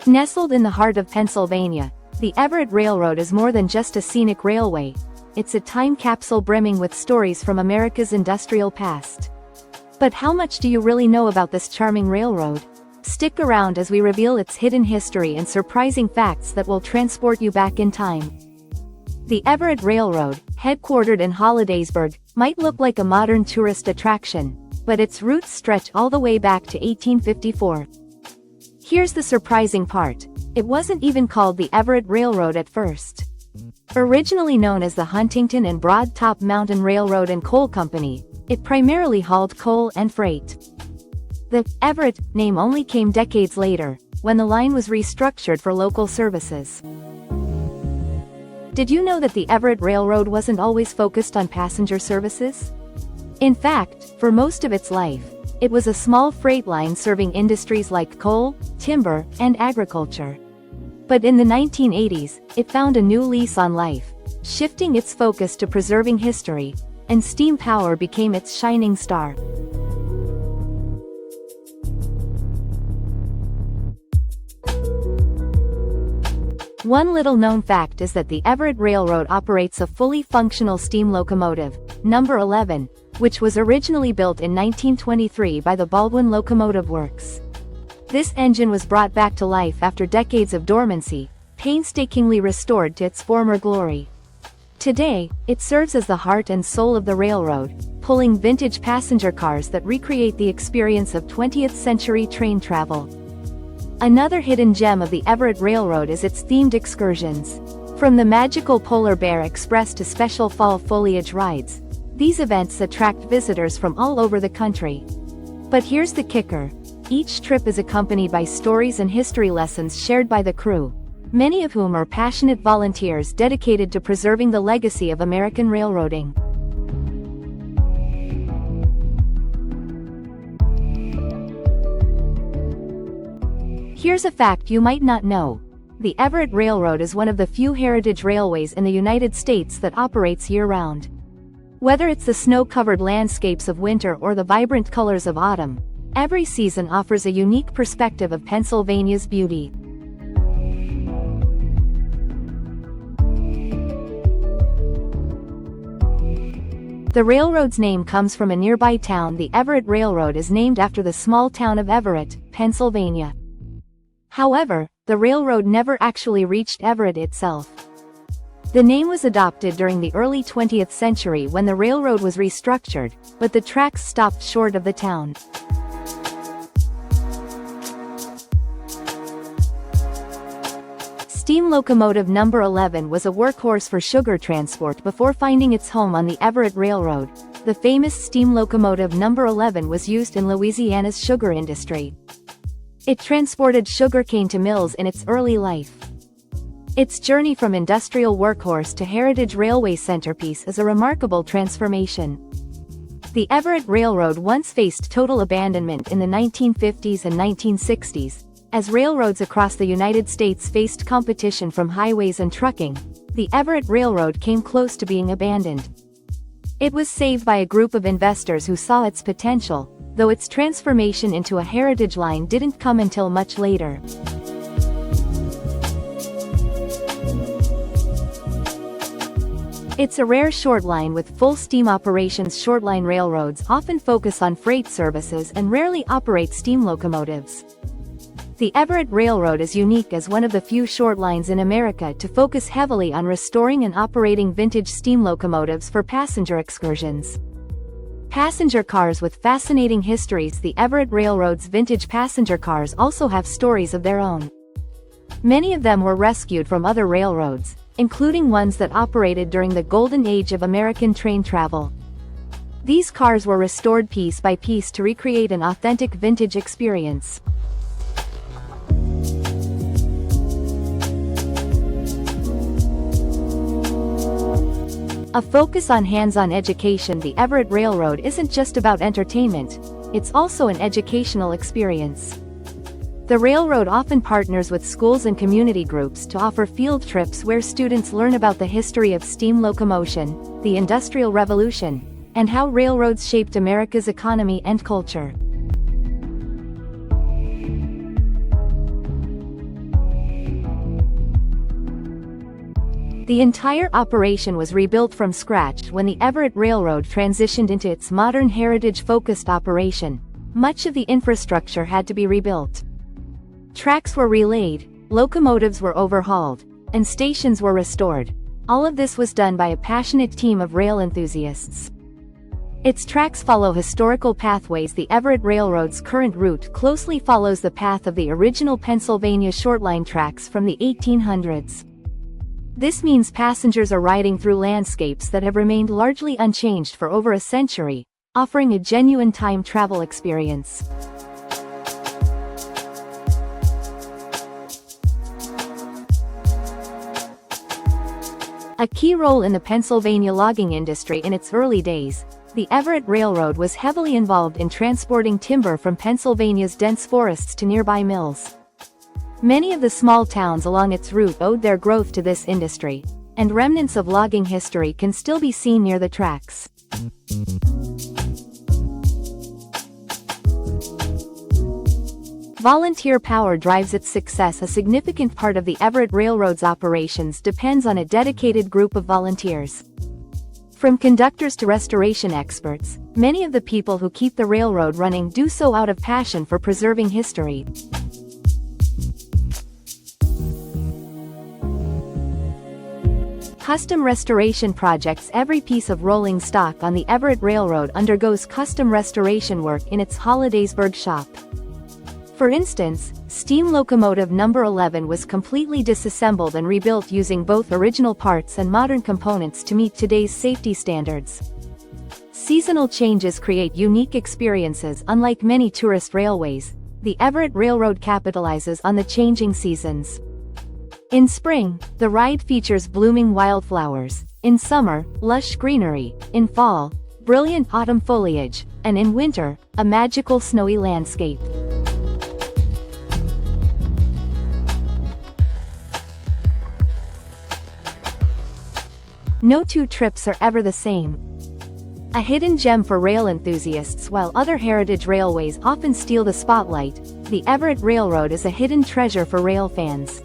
Nestled in the heart of Pennsylvania, the Everett Railroad is more than just a scenic railway. It's a time capsule brimming with stories from America's industrial past. But how much do you really know about this charming railroad? Stick around as we reveal its hidden history and surprising facts that will transport you back in time. The Everett Railroad, headquartered in Hollidaysburg, might look like a modern tourist attraction, but its roots stretch all the way back to 1854. Here's the surprising part. It wasn't even called the Everett Railroad at first. Originally known as the Huntington and Broad Top Mountain Railroad and Coal Company, it primarily hauled coal and freight. The Everett name only came decades later, when the line was restructured for local services. Did you know that the Everett Railroad wasn't always focused on passenger services? In fact, for most of its life, it was a small freight line serving industries like coal, timber, and agriculture. But in the 1980s, it found a new lease on life, shifting its focus to preserving history, and steam power became its shining star. One little-known fact is that the Everett Railroad operates a fully functional steam locomotive, number 11, which was originally built in 1923 by the Baldwin Locomotive Works. This engine was brought back to life after decades of dormancy, painstakingly restored to its former glory. Today, it serves as the heart and soul of the railroad, pulling vintage passenger cars that recreate the experience of 20th-century train travel. Another hidden gem of the Everett Railroad is its themed excursions. From the magical Polar Bear Express to special fall foliage rides, these events attract visitors from all over the country. But here's the kicker. Each trip is accompanied by stories and history lessons shared by the crew, many of whom are passionate volunteers dedicated to preserving the legacy of American railroading. Here's a fact you might not know. The Everett Railroad is one of the few heritage railways in the United States that operates year-round. Whether it's the snow-covered landscapes of winter or the vibrant colors of autumn, every season offers a unique perspective of Pennsylvania's beauty. The railroad's name comes from a nearby town. The Everett Railroad is named after the small town of Everett, Pennsylvania. However, the railroad never actually reached Everett itself. The name was adopted during the early 20th century when the railroad was restructured, but the tracks stopped short of the town. Steam locomotive number 11 was a workhorse for sugar transport before finding its home on the Everett Railroad. The famous steam locomotive number 11 was used in Louisiana's sugar industry. It transported sugarcane to mills in its early life. Its journey from industrial workhorse to heritage railway centerpiece is a remarkable transformation. The Everett Railroad once faced total abandonment in the 1950s and 1960s. As railroads across the United States faced competition from highways and trucking, the Everett Railroad came close to being abandoned. It was saved by a group of investors who saw its potential, though its transformation into a heritage line didn't come until much later. It's a rare short line with full steam operations. Shortline railroads often focus on freight services and rarely operate steam locomotives. The Everett Railroad is unique as one of the few short lines in America to focus heavily on restoring and operating vintage steam locomotives for passenger excursions. Passenger cars with fascinating histories. The Everett Railroad's vintage passenger cars also have stories of their own. Many of them were rescued from other railroads, including ones that operated during the golden age of American train travel. These cars were restored piece by piece to recreate an authentic vintage experience. A focus on hands-on education. The Everett Railroad isn't just about entertainment, it's also an educational experience. The railroad often partners with schools and community groups to offer field trips where students learn about the history of steam locomotion, the Industrial Revolution, and how railroads shaped America's economy and culture. The entire operation was rebuilt from scratch when the Everett Railroad transitioned into its modern heritage-focused operation. Much of the infrastructure had to be rebuilt. Tracks were relaid, locomotives were overhauled, and stations were restored. All of this was done by a passionate team of rail enthusiasts. Its tracks follow historical pathways. The Everett Railroad's current route closely follows the path of the original Pennsylvania shortline tracks from the 1800s. This means passengers are riding through landscapes that have remained largely unchanged for over a century, offering a genuine time travel experience. A key role in the Pennsylvania logging industry in its early days, the Everett Railroad was heavily involved in transporting timber from Pennsylvania's dense forests to nearby mills. Many of the small towns along its route owed their growth to this industry, and remnants of logging history can still be seen near the tracks. Volunteer power drives its success. A significant part of the Everett Railroad's operations depends on a dedicated group of volunteers. From conductors to restoration experts, many of the people who keep the railroad running do so out of passion for preserving history. Custom restoration projects. Every piece of rolling stock on the Everett Railroad undergoes custom restoration work in its Hollidaysburg shop. For instance, steam locomotive number 11 was completely disassembled and rebuilt using both original parts and modern components to meet today's safety standards. Seasonal changes create unique experiences. Unlike many tourist railways, the Everett Railroad capitalizes on the changing seasons. In spring, the ride features blooming wildflowers. In summer, lush greenery. In fall, brilliant autumn foliage. And in winter, a magical snowy landscape. No two trips are ever the same. A hidden gem for rail enthusiasts. While other heritage railways often steal the spotlight, the Everett Railroad is a hidden treasure for rail fans.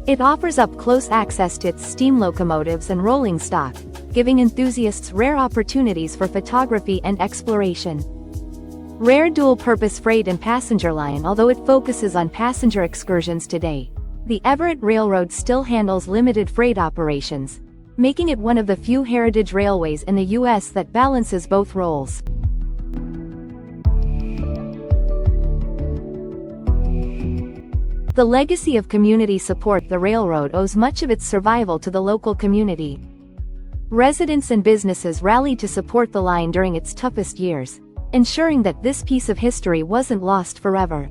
It offers up close access to its steam locomotives and rolling stock, giving enthusiasts rare opportunities for photography and exploration. Rare dual-purpose freight and passenger line. Although it focuses on passenger excursions today, the Everett Railroad still handles limited freight operations, making it one of the few heritage railways in the U.S. that balances both roles. The legacy of community support. The railroad owes much of its survival to the local community. Residents and businesses rallied to support the line during its toughest years, ensuring that this piece of history wasn't lost forever.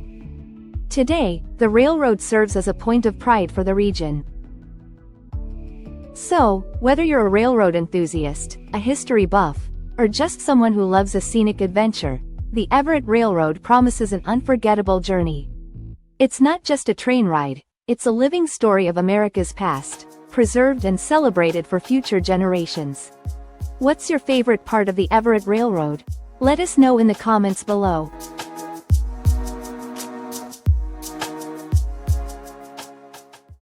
Today, the railroad serves as a point of pride for the region. So, whether you're a railroad enthusiast, a history buff, or just someone who loves a scenic adventure, the Everett Railroad promises an unforgettable journey. It's not just a train ride, it's a living story of America's past, preserved and celebrated for future generations. What's your favorite part of the Everett Railroad? Let us know in the comments below.